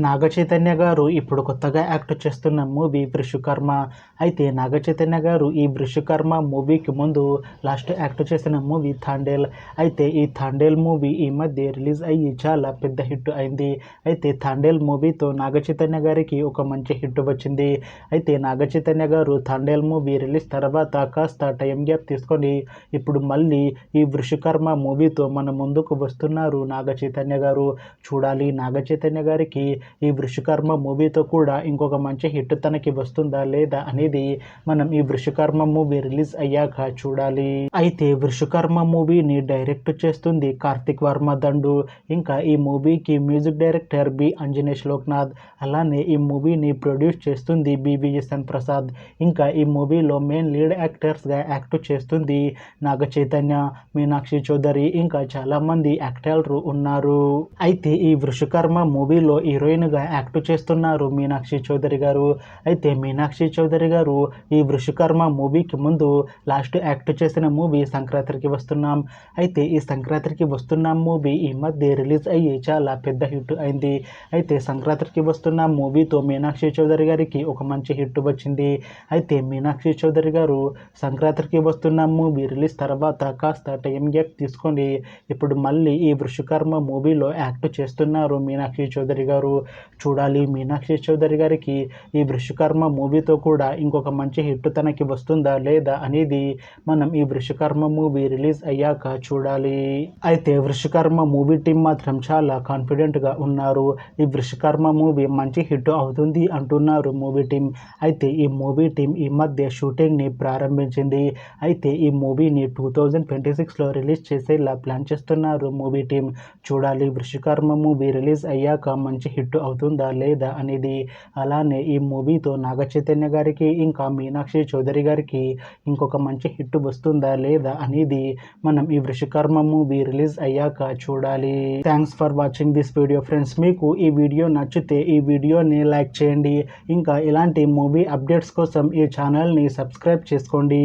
నాగ చైతన్య గారు ఇప్పుడు కొత్తగా యాక్ట్ చేస్తున్న మూవీ వృషకర్మ. అయితే నాగ చైతన్య గారు ఈ వృషకర్మ మూవీకి ముందు లాస్ట్ యాక్ట్ చేసిన మూవీ థాండేల్. అయితే ఈ థాండేల్ మూవీ ఈ మధ్య రిలీజ్ అయ్యి చాలా పెద్ద హిట్ అయింది. అయితే థాండేల్ మూవీతో నాగ చైతన్య గారికి ఒక మంచి హిట్ వచ్చింది. అయితే నాగ చైతన్య గారు థాండేల్ మూవీ రిలీజ్ తర్వాత కాస్త టైం గ్యాప్ తీసుకొని ఇప్పుడు మళ్ళీ ఈ వృషకర్మ మూవీతో మన ముందుకు వస్తున్నారు నాగ చైతన్య గారు. చూడాలి నాగ చైతన్య గారికి ఈ వృషకర్మ మూవీతో కూడా ఇంకొక మంచి హిట్ తనకి వస్తుందా లేదా అనేది మనం ఈ వృషకర్మ మూవీ రిలీజ్ అయ్యాక చూడాలి. అయితే వృషకర్మ మూవీని డైరెక్ట్ చేస్తుంది కార్తిక్ వర్మ దండు. ఇంకా ఈ మూవీకి మ్యూజిక్ డైరెక్టర్ బి అంజనేష్ లోక్నాథ్. అలానే ఈ మూవీని ప్రొడ్యూస్ చేస్తుంది బివిఎస్ఎన్ ప్రసాద్. ఇంకా ఈ మూవీలో మెయిన్ లీడ్ యాక్టర్స్గా యాక్ట్ చేస్తుంది నాగ చైతన్య, మీనాక్షి చౌదరి, ఇంకా చాలామంది యాక్టర్లు ఉన్నారు. అయితే ఈ వృషకర్మ మూవీలో హీరోయిన్గా యాక్ట్ చేస్తున్నారు మీనాక్షి చౌదరి గారు. అయితే మీనాక్షి చౌదరి గారు ఈ వృషకర్మ మూవీకి ముందు లాస్ట్ యాక్ట్ చేసిన మూవీ సంక్రాంతికి వస్తున్నాం. అయితే ఈ సంక్రాంతికి వస్తున్నాం మూవీ ఈ మధ్య రిలీజ్ అయ్యి చాలా పెద్ద హిట్ అయింది. అయితే సంక్రాంతికి వస్తున్నాం మూవీతో మీనాక్షి చౌదరి గారికి ఒక మంచి హిట్ వచ్చింది. అయితే మీనాక్షి చౌదరి గారు సంక్రాంతికి వస్తున్నాం మూవీ రిలీజ్ తర్వాత కాస్త టైం గ్యాప్ తీసుకొని ఇప్పుడు మళ్ళీ ఈ వృషకర్మ మూవీలో యాక్ట్ చేస్తున్నారు మీనాక్షి చౌదరి గారు. చూడాలి మీనాక్షి చౌదరి గారికి ఈ వృషకర్మ మూవీతో కూడా ఇంకొక మంచి హిట్ తనకి వస్తుందా లేదా అనేది మనం ఈ వృషకర్మ మూవీ రిలీజ్ అయ్యాక చూడాలి. అయితే వృషకర్మ మూవీ టీం మాత్రం చాలా కాన్ఫిడెంట్గా ఉన్నారు. ఈ వృషకర్మ మూవీ మంచి హిట్ అవుతుంది అంటున్నారు మూవీ టీం. అయితే ఈ మూవీ టీం ఈ మధ్య షూటింగ్ని ప్రారంభించింది. అయితే ఈ మూవీని 2026లో రిలీజ్ చేసేలా ప్లాన్ చేస్తున్నారు మూవీ టీం. చూడాలి వృషకర్మ మూవీ రిలీజ్ అయ్యాక మంచి హిట్ అవుతుందా లేదా అనేది. అలానే ఈ మూవీతో నాగ చైతన్య గారికి ఇంకా మీనాక్షి చౌదరి గారికి ఇంకొక మంచి హిట్ వస్తుందా లేదా అనేది మనం ఈ వృషకర్మ మూవీ రిలీజ్ అయ్యాక చూడాలి. Thanks for watching this video friends. మీకు ఈ వీడియో నచ్చితే ఈ వీడియోని లైక్ చేయండి. ఇంకా ఇలాంటి మూవీ అప్డేట్స్ కోసం ఈ ఛానల్ని సబ్స్క్రైబ్ చేసుకోండి.